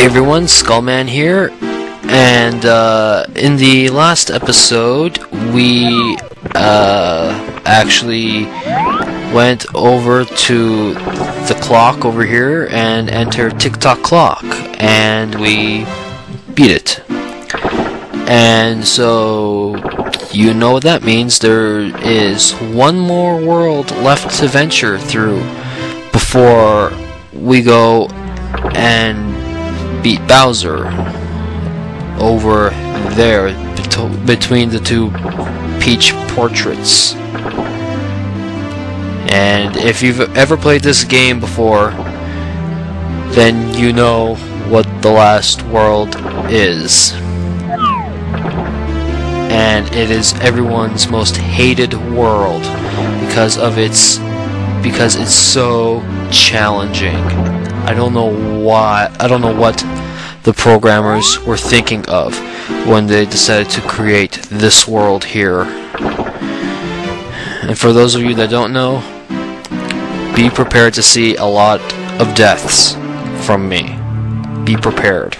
Hey everyone, Skullman here, and in the last episode we actually went over to the clock over here and entered TikTok clock, and we beat it. And so you know what that means. There is one more world left to venture through before we go and beat Bowser over there between the two Peach portraits. And if you've ever played this game before, then you know what the last world is. And it is everyone's most hated world because it's so challenging. I don't know why. I don't know what the programmers were thinking of when they decided to create this world here. And for those of you that don't know, be prepared to see a lot of deaths from me. Be prepared.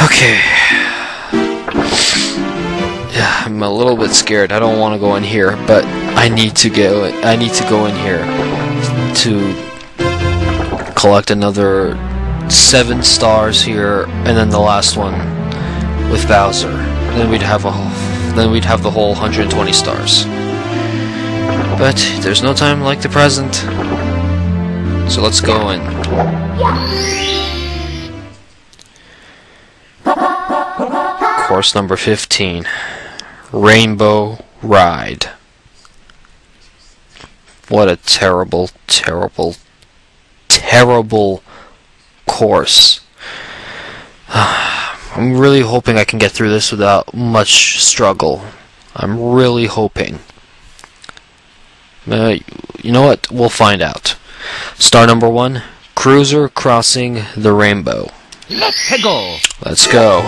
Okay. Yeah, I'm a little bit scared. I don't want to go in here, but I need to go in here to collect another 7 stars here, and then the last one with Bowser. Then we'd have the whole 120 stars. But there's no time like the present, so let's go in. Course number 15, Rainbow Ride. What a terrible, terrible, terrible course. I'm really hoping I can get through this without much struggle. I'm really hoping. You know what? We'll find out. Star number 1, Cruiser Crossing the Rainbow. Let's go! Let's go.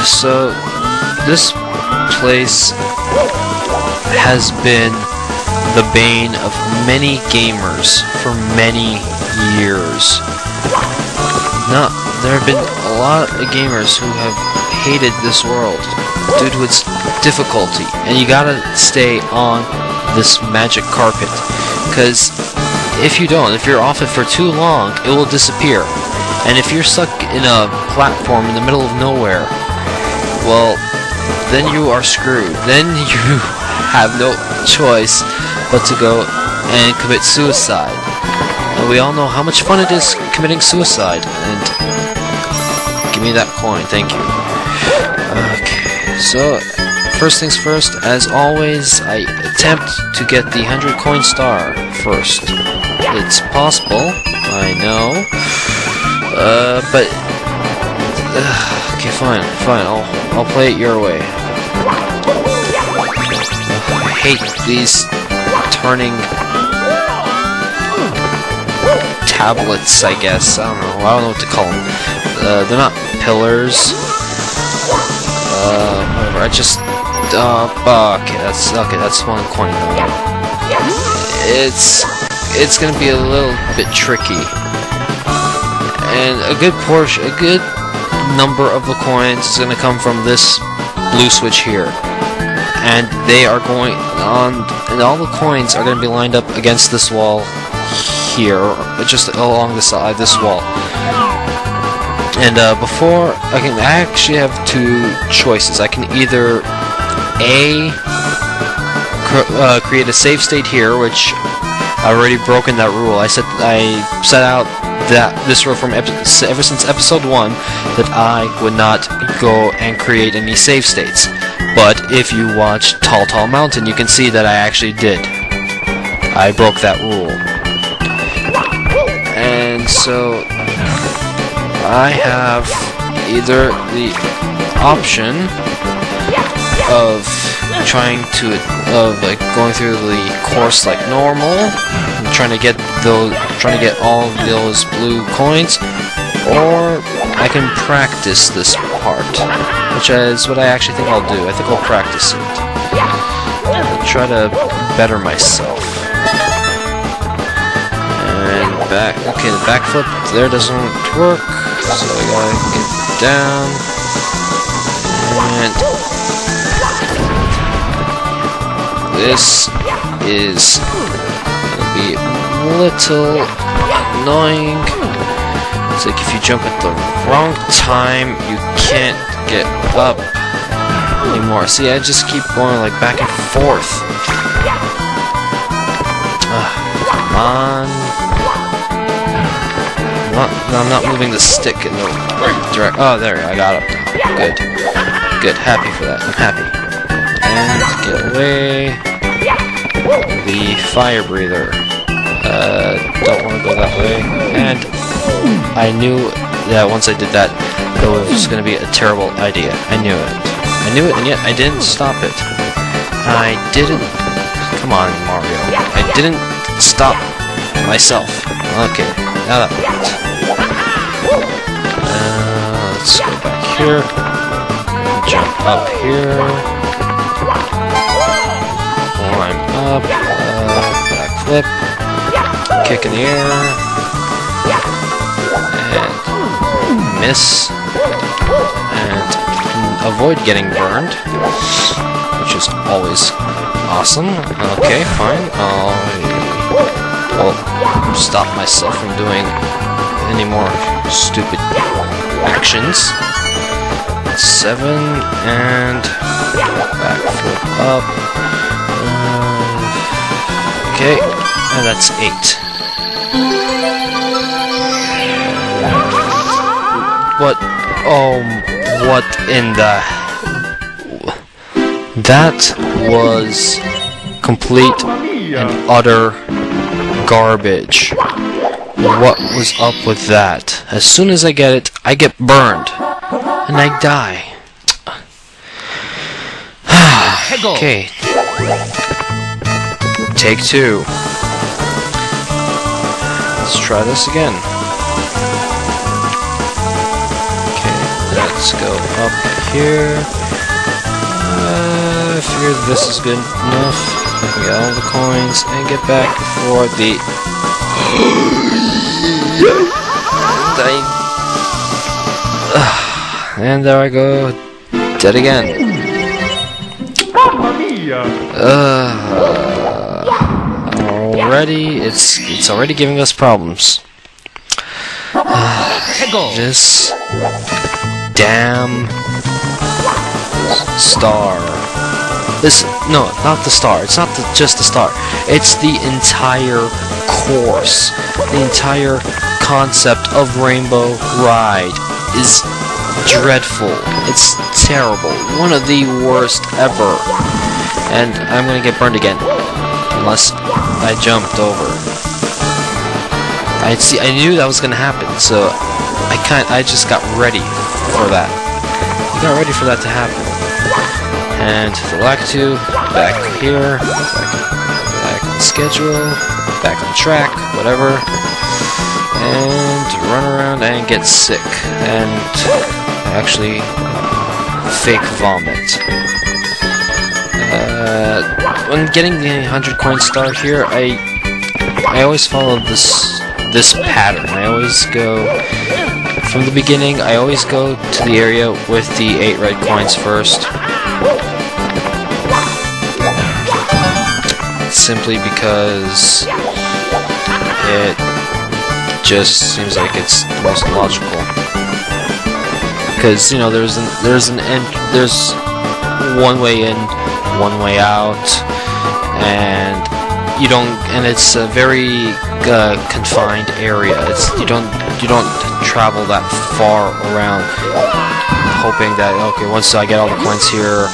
So, this place has been the bane of many gamers for many years. Now, there have been a lot of gamers who have hated this world due to its difficulty, and you gotta stay on this magic carpet, because if you're off it for too long, it will disappear. And if you're stuck in a platform in the middle of nowhere, well, then you are screwed. Then you have no choice but to go and commit suicide. And we all know how much fun it is committing suicide. And give me that coin, thank you. Okay, so first things first, as always, I attempt to get the 100 coin star first. It's possible, I know, but okay, fine, I'll play it your way. I hate these turning tablets, I guess. I don't know what to call them. They're not pillars. Whatever. I just okay. That's one coin. It's gonna be a little bit tricky, and a good number of the coins is gonna come from this blue switch here. And they are going on, and all the coins are going to be lined up against this wall here, just along the side of this wall. And before I actually have 2 choices. I can either create a save state here, which I've already broken that rule. I set out this rule from ever since episode 1 that I would not go and create any save states. But if you watch Tall Tall Mountain, you can see that I actually did. I broke that rule. And so I have either the option of going through the course like normal, trying to get all of those blue coins, or I can practice this part, which is what I actually think I'll do. I think I'll practice it. I'll try to better myself. And back. Okay, the backflip there doesn't work, so I gotta get down. And this is gonna be a little annoying. It's like if you jump at the wrong time, you can't get up anymore. See, I just keep going like back and forth. Come on. I'm not moving the stick in the right direction. Oh, there, I got up now. Good. Good, happy for that. I'm happy. And get away. The fire breather. Don't want to go that way. And I knew that once I did that, it was going to be a terrible idea. I knew it. I knew it, and yet I didn't stop it. I didn't... Come on, Mario. I didn't stop myself. Okay, now that worked. Let's go back here. Jump up here. Climb up. Backflip. Kick in the air. And miss. And avoid getting burned, which is always awesome. Okay, fine. I'll stop myself from doing any more stupid actions. 7 and backflip up. Okay, and that's 8. What? Oh, what in the... That was complete and utter garbage. What was up with that? As soon as I get it, I get burned. And I die. Okay. Take 2. Let's try this again. Okay, let's go up here. I figured this is good enough. Get all the coins and get back before the... And there I go, dead again. Already, it's already giving us problems. This damn star. No, not the star. It's not just the star. It's the entire course. The entire concept of Rainbow Ride is dreadful. It's terrible. One of the worst ever. And I'm gonna get burned again. Unless I jumped over. I knew that was gonna happen, so I just got ready for that. I got ready for that to happen. And the Lactu, back here, back on schedule, back on track, whatever. And run around and get sick. And actually fake vomit. When getting the 100 coin star here, I always follow this pattern. I always go from the beginning. I always go to the area with the 8 red coins first, simply because it just seems like it's the most logical. Because, you know, there's one way in, one way out, and it's a very confined area. You don't travel that far around, hoping that, okay, once I get all the coins here,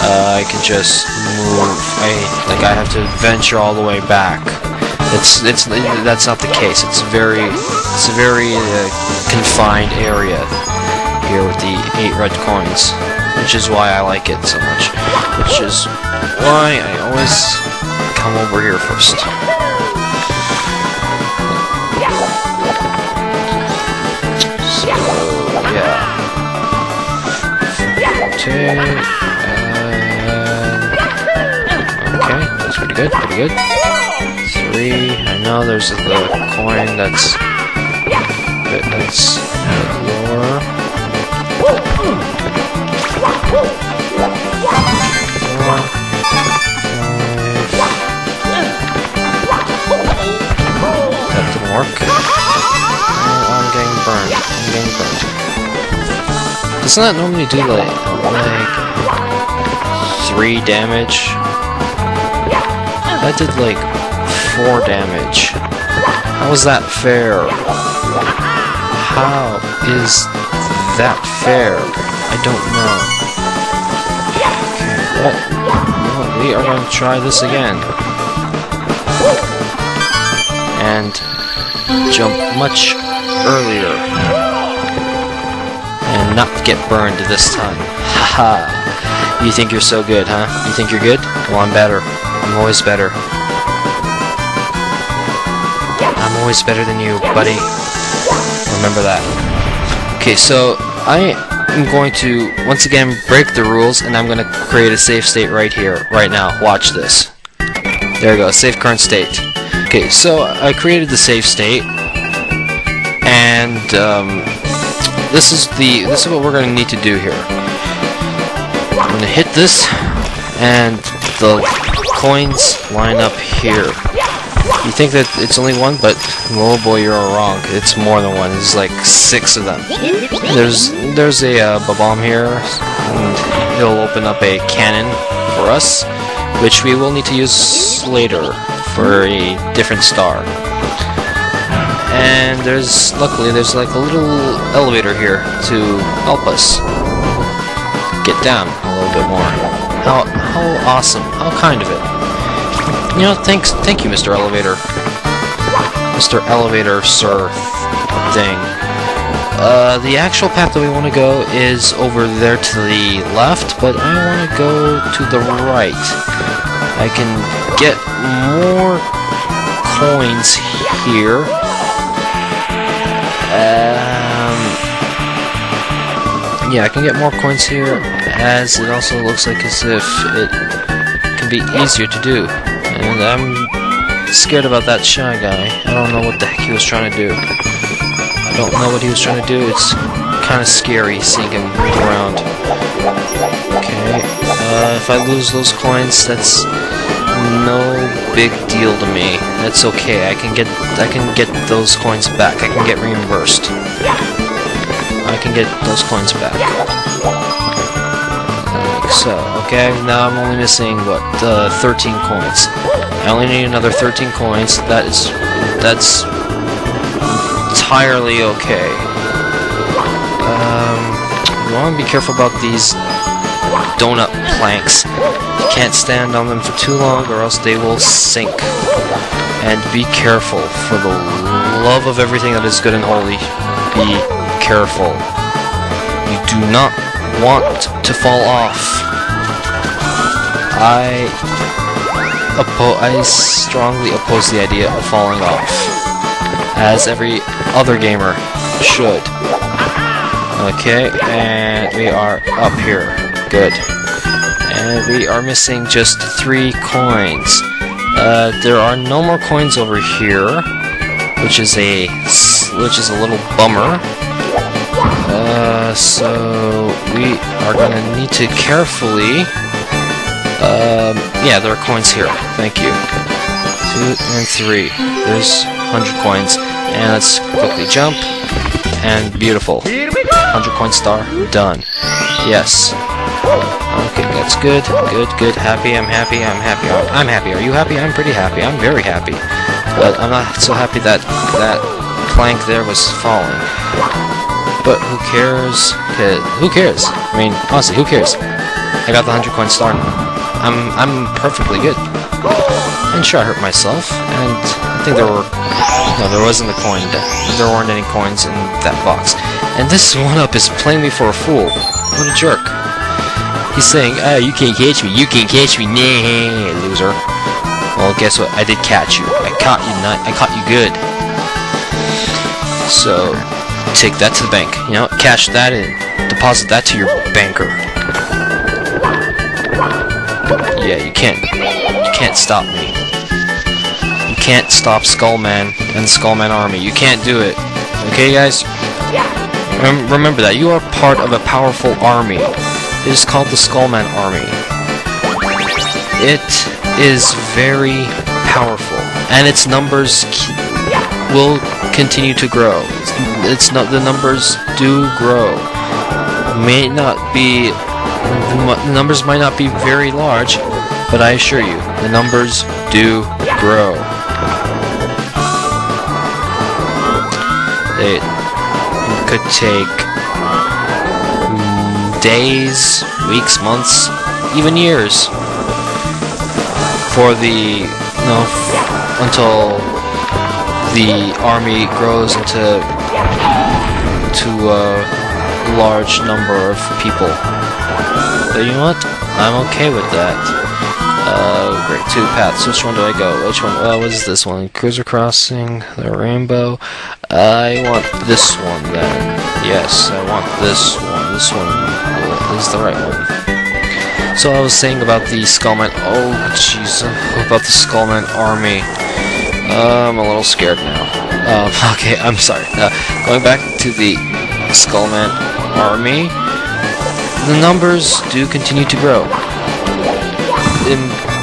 I can just move. I have to venture all the way back. That's not the case. It's a very confined area here with the 8 red coins, which is why I like it so much. Which is why I always come over here first. So yeah. Okay, that's pretty good. 3. 3. I know there's the coin that's lower. 4, 5. That didn't work. Oh, I'm getting burned. Doesn't that normally do like 3 damage? That did like 4 damage. How is that fair? How is that fair? I don't know. Okay, well, we are going to try this again. And jump much earlier. And not get burned this time. Haha. You think you're so good, huh? You think you're good? Well, I'm better. I'm always better. I'm always better than you, buddy. Remember that. Okay, so I am going to once again break the rules, and I'm going to create a save state right here, right now. Watch this. There we go. Save current state. Okay, so I created the save state, and this is what we're going to need to do here. I'm going to hit this, and the coins line up here. You think that it's only 1, but oh boy, you're wrong. It's more than 1. There's like 6 of them. There's a bomb here, and it'll open up a cannon for us, which we will need to use later for a different star. And luckily there's like a little elevator here to help us get down a little bit more. How awesome! How kind of it. You know, thank you, Mr. Elevator. Mr. Elevator, sir. Thing. The actual path that we want to go is over there to the left, but I want to go to the right. I can get more coins here. Yeah, I can get more coins here, as it also looks like as if it can be easier to do. And I'm scared about that shy guy. I don't know what the heck he was trying to do. I don't know what he was trying to do. It's kind of scary seeing him move around. Okay, if I lose those coins, that's no big deal to me. That's okay. I can get those coins back. I can get reimbursed. I can get those coins back. Like so. Okay, now I'm only missing what 13 coins. I only need another 13 coins. That's entirely okay. You want to be careful about these donut planks. You can't stand on them for too long, or else they will sink. And be careful, for the love of everything that is good and holy. Be careful. You do not want to fall off. I strongly oppose the idea of falling off, as every other gamer should. Okay, and we are up here. Good. And we are missing just 3 coins. There are no more coins over here, which is a little bummer. So we are going to need to carefully. Yeah, there are coins here. Thank you. 2 and 3. There's 100 coins, and let's quickly jump. And beautiful. 100 coin star. Done. Yes. Okay, that's good. Good. Happy. I'm happy. I'm happy. Are you happy? I'm pretty happy. I'm very happy. But I'm not so happy that that plank there was falling. But who cares? Who cares? I mean, honestly, who cares? I got the 100 coin star now. I'm perfectly good. And sure, I hurt myself, and I think there wasn't a coin. There weren't any coins in that box. And this one-up is playing me for a fool. What a jerk. He's saying, you can't catch me. You can't catch me. Nah, loser. Well, guess what? I did catch you. I caught you, nut. I caught you good. So, take that to the bank. You know, cash that in. Deposit that to your banker. Yeah, you can't stop me. You can't stop Skullman and the Skullman army. You can't do it. Okay, guys? Remember that. You are part of a powerful army. It is called the Skullman army. It is very powerful, and its numbers will continue to grow. The numbers do grow. The numbers might not be very large, but I assure you, the numbers do grow. It could take days, weeks, months, even years for until the army grows into a large number of people. But you know what? I'm okay with that. Great, 2 paths. Which one do I go? Which one? What is this one? Cruiser Crossing, the Rainbow. I want this one then. Yes, I want this one. This one is the right one. So I was saying about the Skullman. Oh, jeez. About the Skullman army. I'm a little scared now. Okay, I'm sorry. Going back to the Skullman army, the numbers do continue to grow.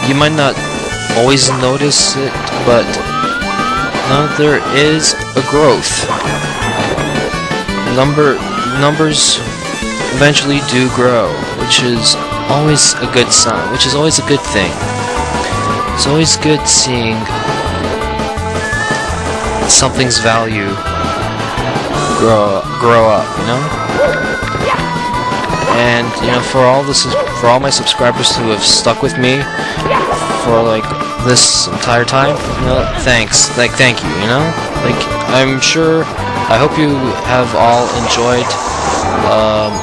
You might not always notice it, but no, there is a growth. Numbers eventually do grow, which is always a good sign, which is always a good thing. It's always good seeing something's value grow up, you know? And you know, for all my subscribers who have stuck with me for like this entire time, you know, thanks, thank you, you know, like I hope you have all enjoyed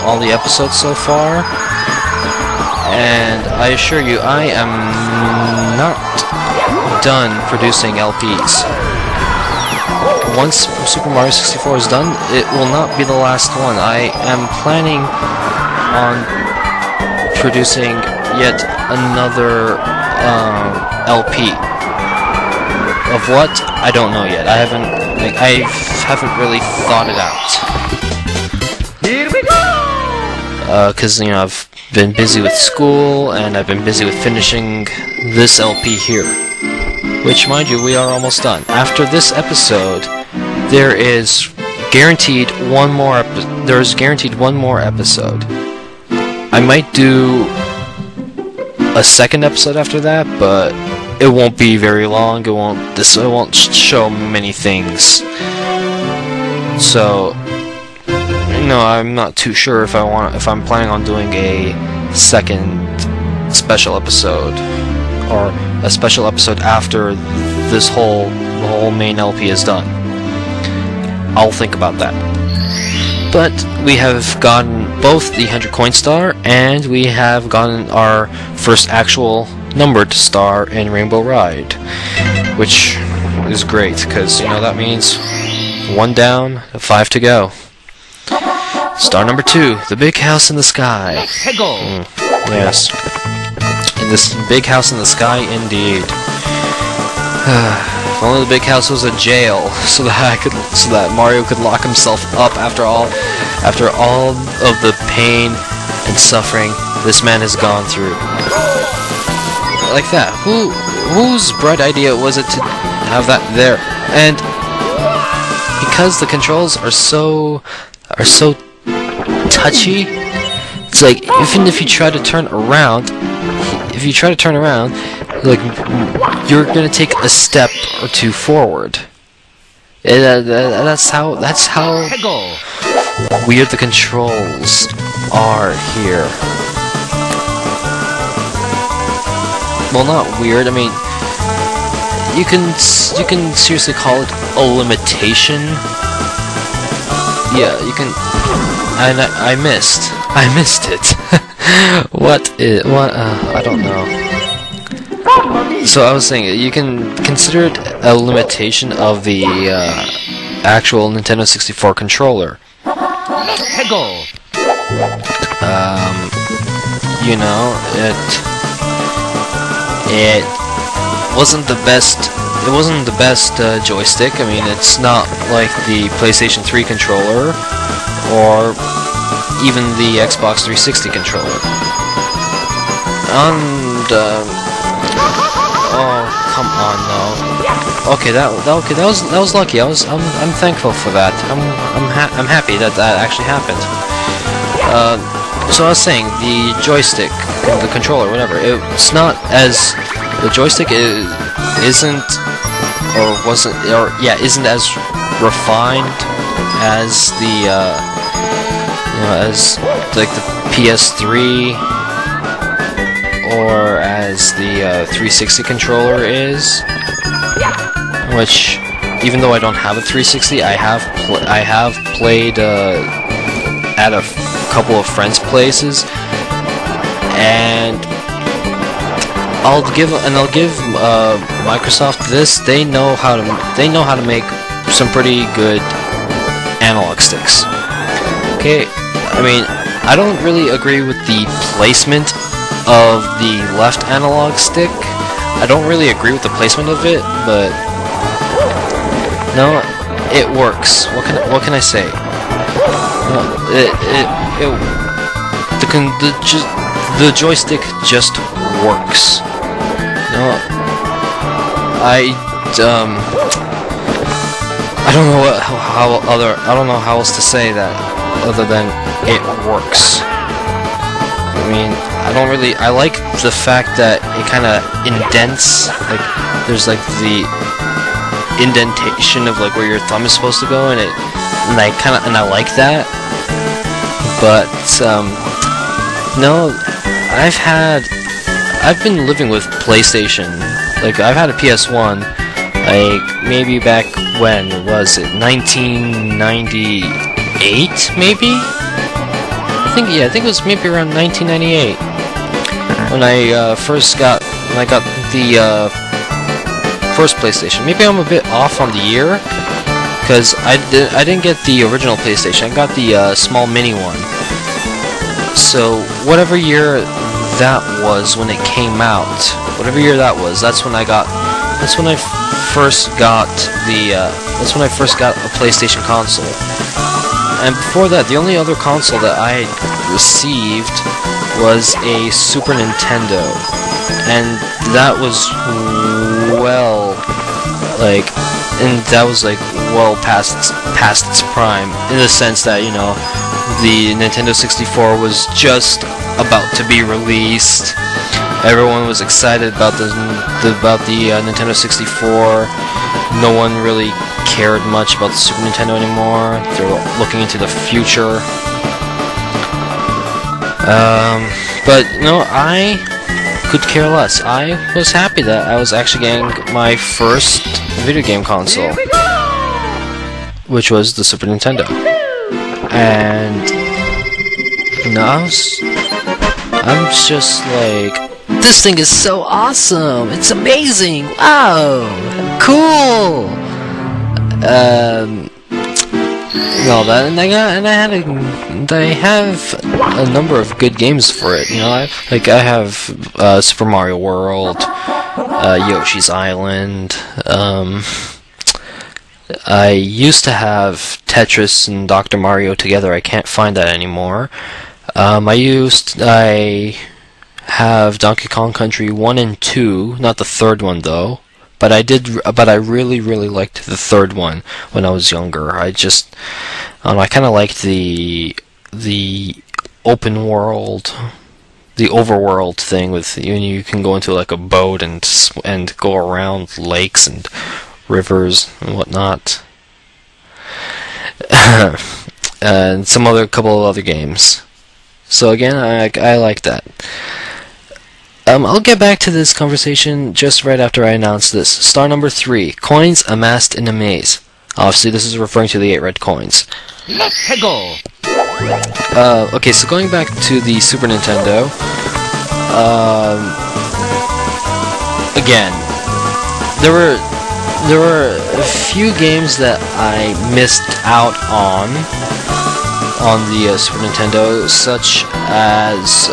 all the episodes so far, and I assure you, I am not done producing LPs. Once Super Mario 64 is done, it will not be the last one. I am planning on producing yet another LP. Of what? I don't know yet. I haven't really thought it out. Here we go! 'Cause you know, I've been busy with school and I've been busy with finishing this LP here. Which, mind you, we are almost done. After this episode, there is guaranteed one more episode. I might do a second episode after that, but it won't be very long. It won't show many things. So, you know, I'm not too sure if I'm planning on doing a second special episode, or a special episode after the whole main LP is done. I'll think about that. But we have gotten both the 100 coin star, and we have gotten our first actual numbered star in Rainbow Ride, which is great, because you know that means 1 down, 5 to go. Star number 2, the big house in the sky. Yes, in this big house in the sky, indeed. If only the big house was a jail, so that Mario could lock himself up after all of the pain and suffering this man has gone through. Like that. Whose bright idea was it to have that there? And because the controls are so touchy, it's like even if you try to turn around, like you're gonna take a step or 2 forward. That's how weird the controls are here. Well, not weird. I mean, you can seriously call it a limitation. Yeah, you can. And I missed it. What? I don't know. So I was saying, you can consider it a limitation of the actual Nintendo 64 controller. You know, it wasn't the best it wasn't the best joystick. I mean, it's not like the PlayStation 3 controller or even the Xbox 360 controller. And oh, come on, no. Okay, that was lucky. I'm thankful for that. I'm happy that that actually happened. So I was saying, the joystick, the controller, whatever, it's not as the joystick isn't as refined as the as like the PS3 or as the 360 controller is. Which, even though I don't have a 360, I have played at a couple of friends' places, and I'll give Microsoft this. They know how to make some pretty good analog sticks. Okay, I mean, I don't really agree with the placement of the left analog stick. I don't really agree with the placement of it, but no, it works. What can I say? The joystick just works. No, I don't know I don't know how else to say that other than it works. I mean, I like the fact that it kind of indents, like there's like the indentation of like where your thumb is supposed to go, and I like that. But no, I've been living with PlayStation. Like, I've had a PS1 like maybe back when was it, 1998 maybe? I think it was maybe around 1998 when I got the first PlayStation. Maybe I'm a bit off on the year, because I didn't get the original PlayStation. I got the small mini one. So whatever year that was when it came out, that's when I first got a PlayStation console. And before that, the only other console that I received was a Super Nintendo, and that was well past its prime, in the sense that, you know, the Nintendo 64 was just about to be released. Everyone was excited about the Nintendo 64. No one really cared much about the Super Nintendo anymore. They were looking into the future. But no, I could care less. I was happy that I was actually getting my first video game console, which was the Super Nintendo. And now I'm just like, this thing is so awesome! It's amazing! Wow! Cool! I have a number of good games for it. You know, I have Super Mario World, Yoshi's Island. I used to have Tetris and Dr. Mario together. I can't find that anymore. I have Donkey Kong Country 1 and 2, not the third one though. But I really liked the third one when I was younger. I kind of liked the open world, the overworld thing with you can go into like a boat and go around lakes and rivers and whatnot, and couple of other games. So again, I like that. I'll get back to this conversation just right after I announce this. Star number 3, coins amassed in a maze. Obviously, this is referring to the 8 red coins. Let's go! Okay, so going back to the Super Nintendo, again, there were a few games that I missed out on the Super Nintendo, such as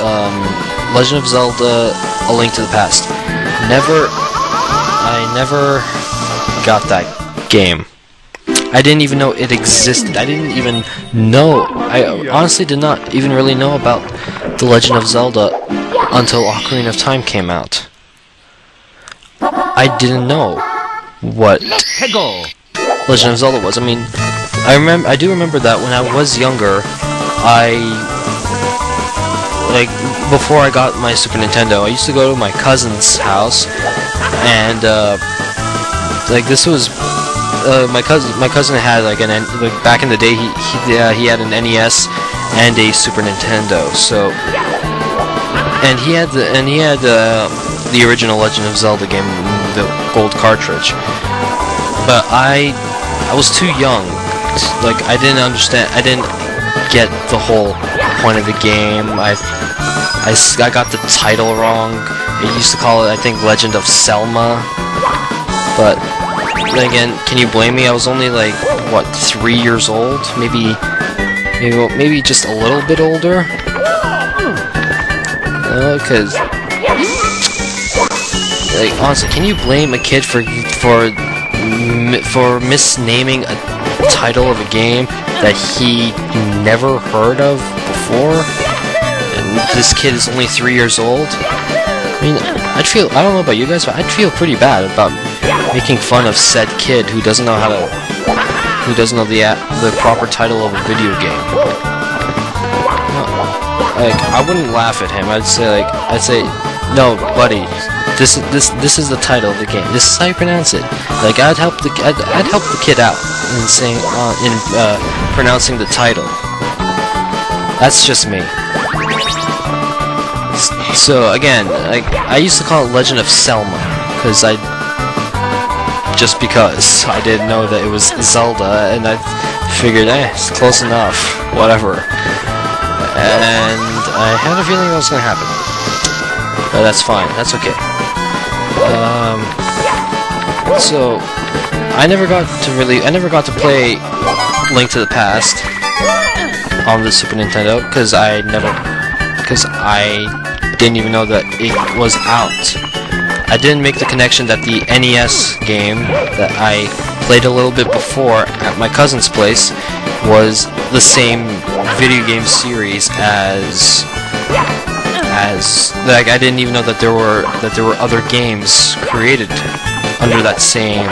Legend of Zelda: A Link to the Past. I never got that game. I didn't even know it existed. I didn't even know. I honestly did not even really know about The Legend of Zelda until Ocarina of Time came out. I didn't know what Legend of Zelda was. I mean, I do remember that when I was younger, before I got my Super Nintendo, I used to go to my cousin's house, and this was my cousin had back in the day he had an NES and a Super Nintendo. So and he had the original Legend of Zelda game, the gold cartridge. But I was too young. I didn't understand. I didn't get the whole point of the game. I got the title wrong. It used to call it, I think, Legend of Selma. But then again, can you blame me? I was only what, 3 years old? Maybe just a little bit older. Because honestly, can you blame a kid for misnaming a title of a game that he never heard of before? And this kid is only 3 years old. I mean, I don't know about you guys, but I'd feel pretty bad about making fun of said kid who doesn't know the proper title of a video game. I wouldn't laugh at him. I'd say, no, buddy, this is the title of the game. This is how you pronounce it. I'd help the kid out in pronouncing the title. That's just me. So again, I used to call it Legend of Selma because I didn't know that it was Zelda, and I figured, it's close enough, whatever. And I had a feeling that was gonna happen. But that's fine. That's okay. So I never got to play Link to the Past on the Super Nintendo because I didn't even know that it was out. I didn't make the connection that the NES game that I played a little bit before at my cousin's place was the same video game series as I didn't even know that there were other games created under that same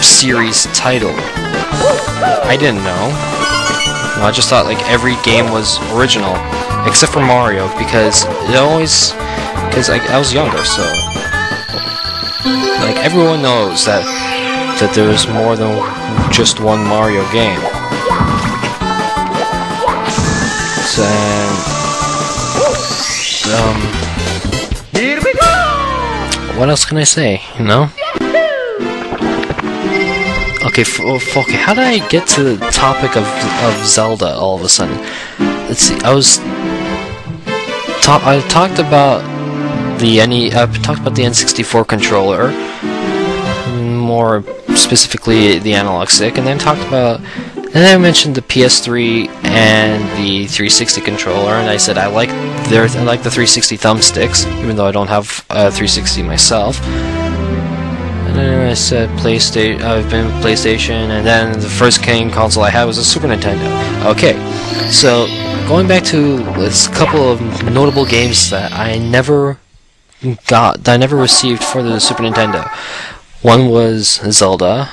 series title. I didn't know. I just thought every game was original except for Mario because I was younger, so everyone knows that there's more than just one Mario game. So, here we go. what else can I say? You know? Okay, okay. How did I get to the topic of Zelda all of a sudden? Let's see. I talked about the N64 controller, more specifically the analog stick, and then I mentioned the PS3 and the 360 controller, and I said I like the 360 thumbsticks, even though I don't have a 360 myself. And then I said PlayStation. I've been with PlayStation, and then the first game console I had was a Super Nintendo. Okay, so going back to a couple of notable games that I never received for the Super Nintendo. One was Zelda,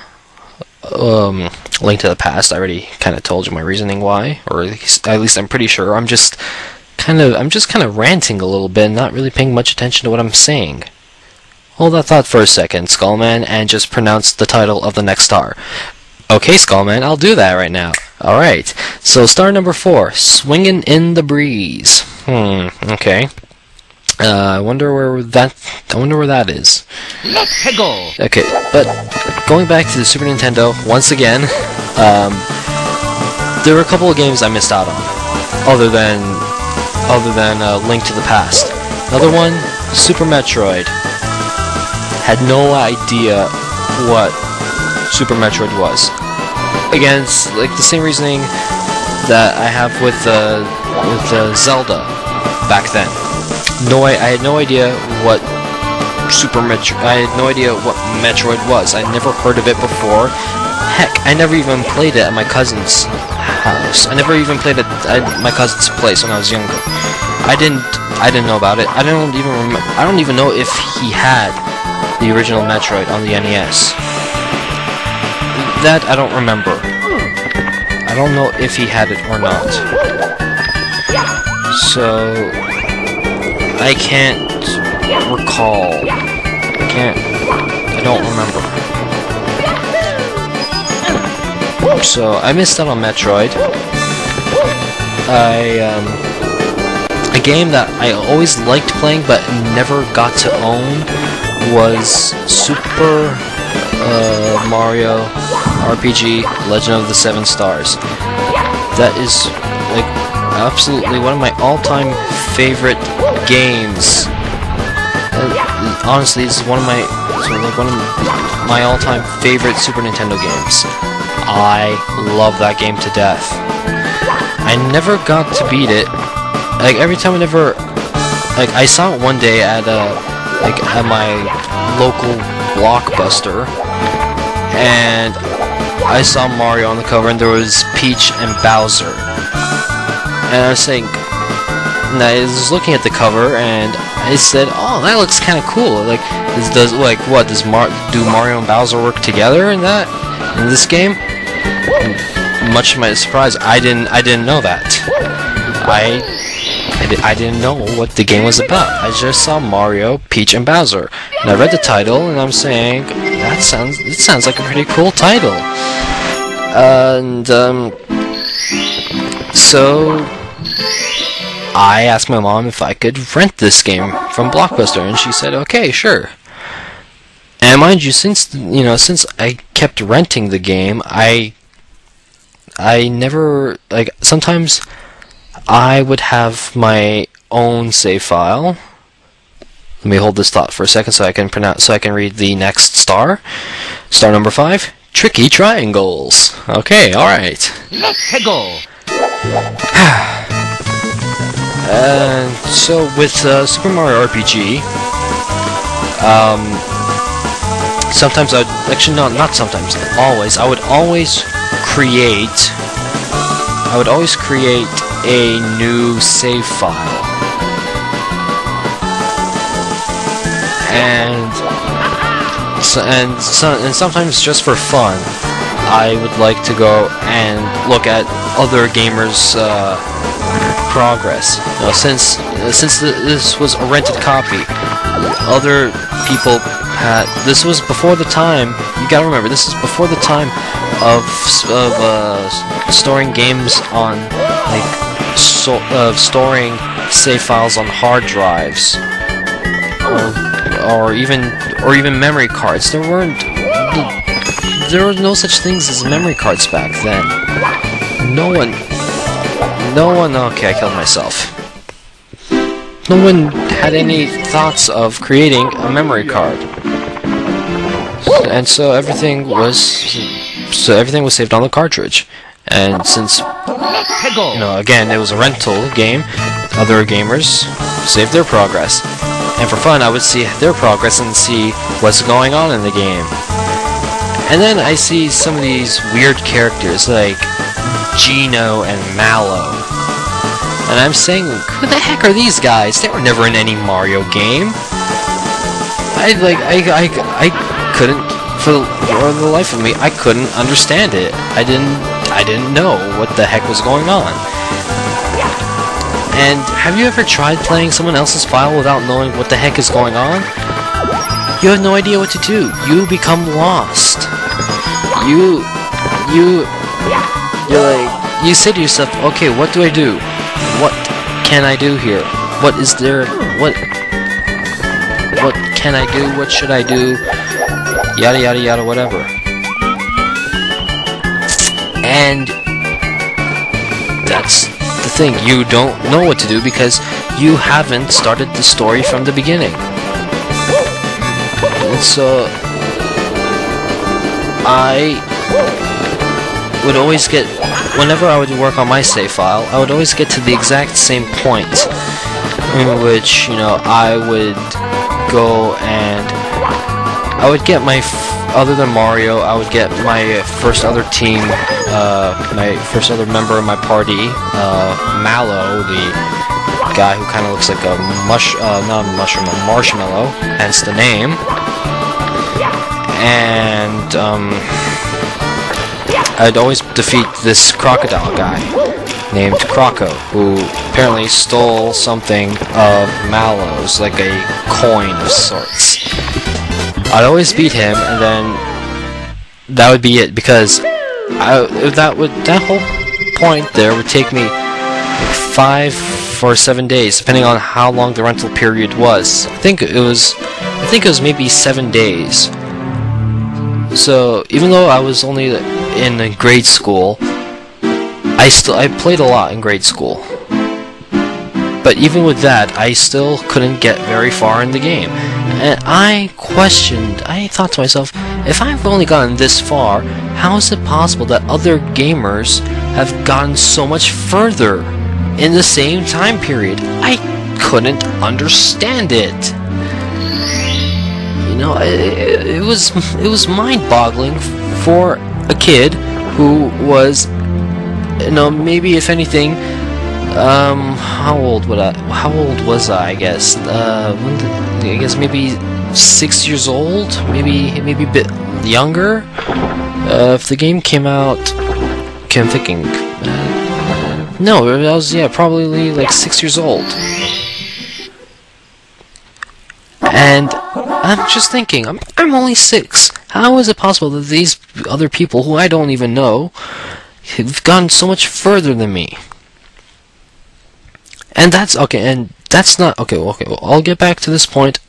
Link to the Past. I already kind of told you my reasoning why, or at least I'm pretty sure. I'm just kind of ranting a little bit, and not really paying much attention to what I'm saying. Hold that thought for a second, Skullman, and just pronounce the title of the next star. Okay, Skullman, I'll do that right now. Alright, so star number 4, Swingin' in the Breeze. Okay. I wonder where that is. Let's go. Okay, but going back to the Super Nintendo once again, there were a couple of games I missed out on, other than Link to the Past. Another one, Super Metroid. Had no idea what Super Metroid was. Again, it's the same reasoning that I have with Zelda back then. I had no idea what I had no idea what Metroid was. I'd never heard of it before. Heck, I never even played it at my cousin's house. I never even played it at my cousin's place when I was younger. I didn't know about it. I don't even know if he had the original Metroid on the NES. That I don't remember. I don't know if he had it or not. So I can't recall. I don't remember. So I missed out on Metroid. A game that I always liked playing but never got to own was Super Mario RPG Legend of the Seven Stars. That is like absolutely one of my all-time favorite games. Honestly, this is one of my all-time favorite Super Nintendo games. I love that game to death. I never got to beat it. Like every time I saw it one day at my local Blockbuster, and I saw Mario on the cover, and there was Peach and Bowser, and I was saying, and I was looking at the cover, and I said, "Oh, that looks kind of cool. Like, does Mario and Bowser work together in this game?" And much to my surprise, I didn't know that. I didn't know what the game was about. I just saw Mario, Peach, and Bowser, and I read the title, and I'm saying, it sounds like a pretty cool title. And so I asked my mom if I could rent this game from Blockbuster, and she said, "Okay, sure." And mind you, since I kept renting the game, I never, like, sometimes I would have my own save file. Let me hold this thought for a second so I can read the next star. Star number 5, tricky triangles. Okay, alright. Let's go. And so with Super Mario RPG, sometimes not sometimes, always, I would always create a new save file. And sometimes just for fun, I would like to go and look at other gamers' progress. Now, since this was a rented copy, other people had. This was before the time. You gotta remember, this is before the time of storing games on of storing save files on hard drives, or even memory cards. There were no such things as memory cards back then. No one. Okay, I killed myself. No one had any thoughts of creating a memory card, and so everything was saved on the cartridge. And since, again, it was a rental game, other gamers saved their progress. And for fun, I would see their progress and see what's going on in the game. And then I see some of these weird characters like Gino and Mallow. And I'm saying, who the heck are these guys? They were never in any Mario game. I couldn't, for the life of me, I couldn't understand it. I didn't know what the heck was going on. And have you ever tried playing someone else's file without knowing what the heck is going on? You have no idea what to do. You become lost. You say to yourself, okay, what do I do? What can I do here? What can I do? What should I do? Yada yada yada, whatever. And that's the thing, you don't know what to do because you haven't started the story from the beginning. And so I would always get, whenever I would work on my save file, I would always get to the exact same point in which, I would go and I would get my, other than Mario, I would get my first other team, my first other member of my party, Mallow, the guy who kind of looks like a not a mushroom, a marshmallow, hence the name. And I'd always defeat this crocodile guy named Croco, who apparently stole something of Mallow's, like a coin of sorts. I'd always beat him, and then that would be it, because that whole point there would take me like 5 or 7 days, depending on how long the rental period was. I think it was maybe 7 days. So even though I was only in grade school, I played a lot in grade school. But even with that, I still couldn't get very far in the game. And I thought to myself, if I've only gotten this far, how is it possible that other gamers have gotten so much further in the same time period? I couldn't understand it. You know, it was mind-boggling for a kid who was, you know, maybe if anything, how old was I? I guess I guess maybe 6 years old, maybe a bit younger. If the game came out, okay, I'm thinking, no, I was, yeah, probably like 6 years old. And I'm just thinking, I'm only 6. How is it possible that these other people, who I don't even know, have gone so much further than me? And that's okay. And that's not okay. Okay, well, I'll get back to this point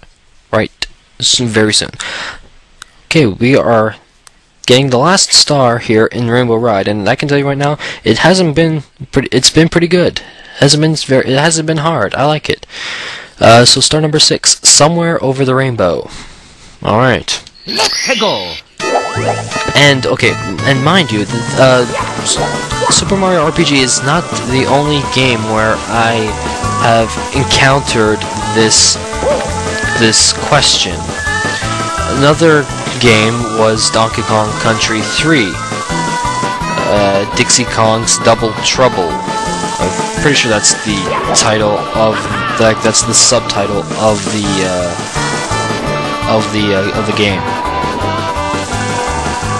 right very soon. Okay, we are getting the last star here in Rainbow Ride, and I can tell you right now, it hasn't been pretty. It's been pretty good. It hasn't been hard. I like it. So star number 6, somewhere over the rainbow. All right. Let's go. And okay, and mind you, Super Mario RPG is not the only game where I have encountered this question. Another game was Donkey Kong Country 3, Dixie Kong's Double Trouble. I'm pretty sure that's the title of that's the subtitle of the game.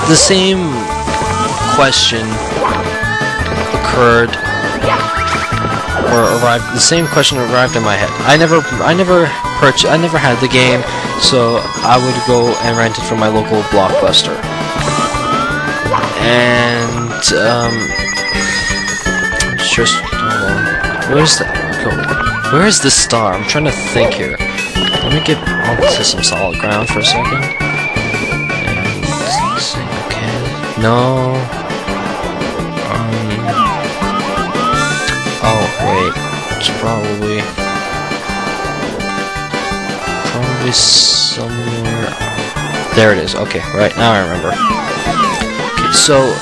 The same question arrived. The same question arrived in my head. I never had the game, so I would go and rent it from my local Blockbuster. And just hold on. Where's the star? I'm trying to think here. Let me get onto some solid ground for a second. Okay. No. Oh wait. It's probably somewhere. There it is. Okay. Right now I remember. Okay. So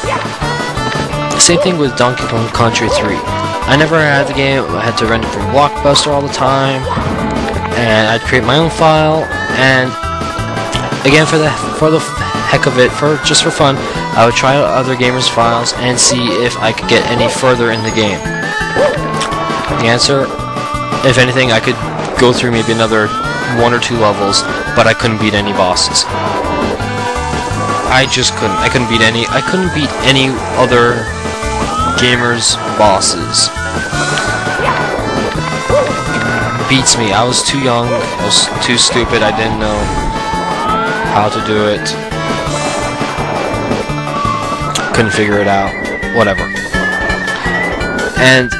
same thing with Donkey Kong Country 3. I never had the game. I had to rent it from Blockbuster all the time, and I'd create my own file. And again, for the heck of it, just for fun, I would try out other gamers' files and see if I could get any further in the game. The answer, if anything, I could go through maybe another 1 or 2 levels, but I couldn't beat any bosses. I just couldn't. I couldn't beat any other gamers' bosses. Beats me. I was too young. I was too stupid. I didn't know how to do it. Couldn't figure it out. Whatever. And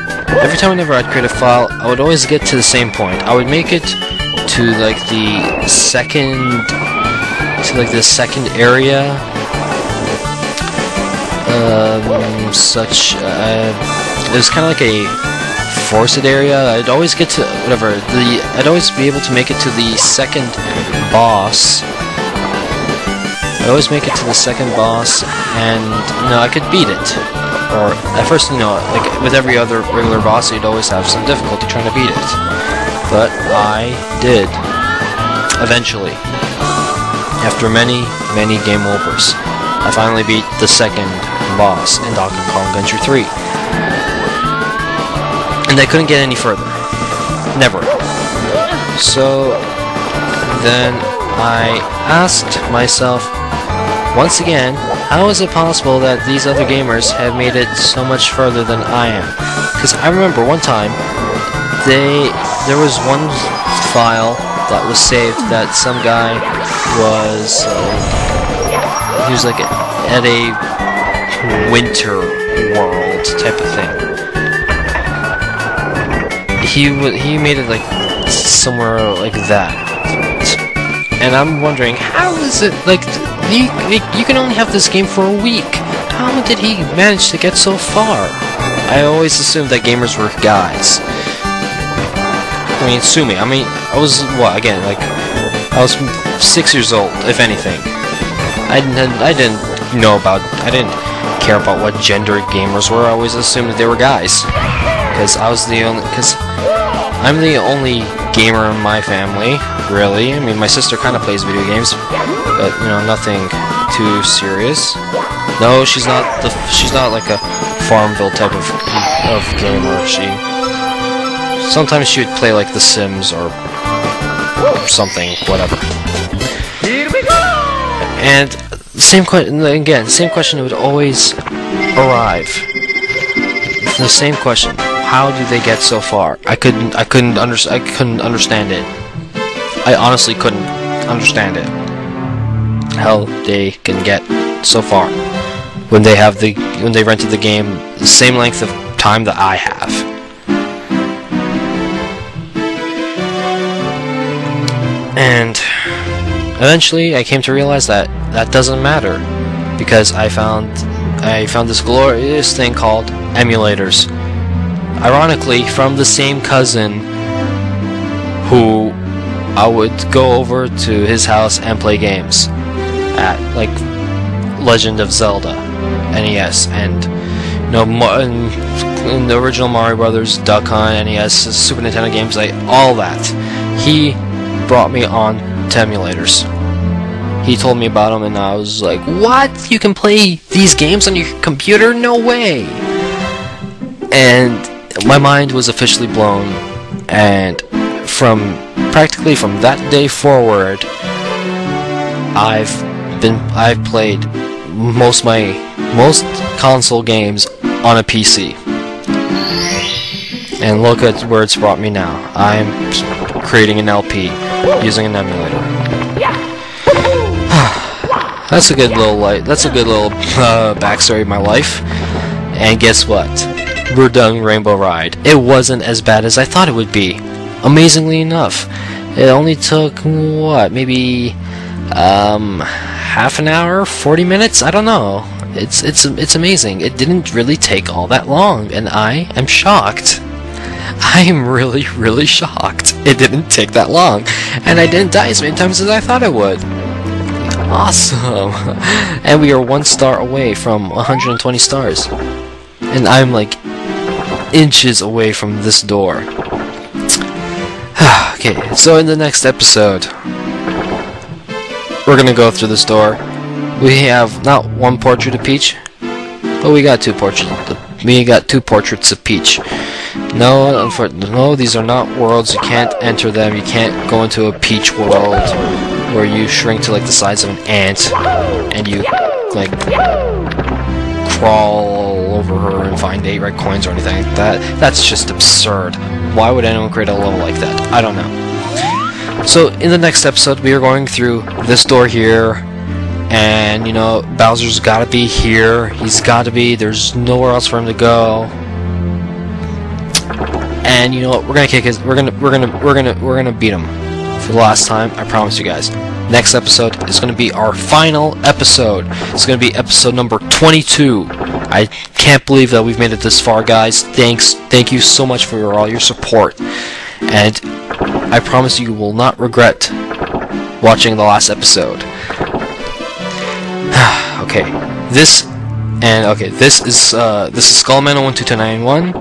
every time I'd create a file, I would always get to the same point. I would make it to like the second area. It was kind of like a forested area. I'd always get to I'd always be able to make it to the second boss. I'd always make it to the second boss, and I could beat it. Or at first, like with every other regular boss, you'd always have some difficulty trying to beat it. But I did. eventually, after many game overs, I finally beat the second boss in Donkey Kong Country 3. And I couldn't get any further. Never. So then I asked myself once again, how is it possible that these other gamers have made it so much further than I am? Because I remember one time there was one file that was saved that some guy was he was like at a winter world type of thing. He made it like somewhere like that, and I'm wondering, how is it like you can only have this game for a week? How did he manage to get so far? I always assumed that gamers were guys. I mean, sue me. I mean, I was what again? Like I was 6 years old, if anything. I didn't care about what gender gamers were. I always assumed that they were guys, because I'm the only gamer in my family, really. I mean, my sister kind of plays video games, but you know, nothing too serious. No, she's not like a Farmville type of gamer. Sometimes she would play like The Sims or something, whatever. Here we go! And same question would always arrive. The same question. How do they get so far? I couldn't understand it. I honestly couldn't understand it. How they can get so far when they rented the game the same length of time that I have. And eventually I came to realize that that doesn't matter, because I found this glorious thing called emulators. Ironically, from the same cousin who I would go over to his house and play games at, like Legend of Zelda, NES, and you know, in the original Mario Brothers, Duck Hunt, NES, Super Nintendo games, like all that. He brought me on to emulators. He told me about them, and I was like, "What? You can play these games on your computer? No way!" And my mind was officially blown, and practically from that day forward, I've played most console games on a PC. And look at where it's brought me now. I'm creating an LP using an emulator. That's a good little backstory of my life. And guess what? We're done Rainbow Ride. It wasn't as bad as I thought it would be. Amazingly enough, it only took what, maybe half an hour, 40 minutes. I don't know. It's amazing. It didn't really take all that long, and I am shocked. I am really shocked. It didn't take that long, and I didn't die as many times as I thought I would. Awesome. And we are 1 star away from 120 stars, and I'm like inches away from this door. Okay, so in the next episode, we're gonna go through this door. We have not one portrait of Peach, but we got two portraits of Peach. No, these are not worlds. You can't enter them. You can't go into a Peach world where you shrink to like the size of an ant and you like crawl all over her and find 8 red coins or anything like that. That's just absurd. Why would anyone create a level like that? I don't know. So in the next episode, we are going through this door here, and you know, Bowser's gotta be here. He's gotta be. There's nowhere else for him to go. And you know what? We're gonna kick his. We're gonna beat him for the last time. I promise you guys. Next episode is gonna be our final episode. It's gonna be episode number 22. I can't believe that we've made it this far, guys. Thank you so much for all your support, and I promise you will not regret watching the last episode. Okay, this is Skullman 12291.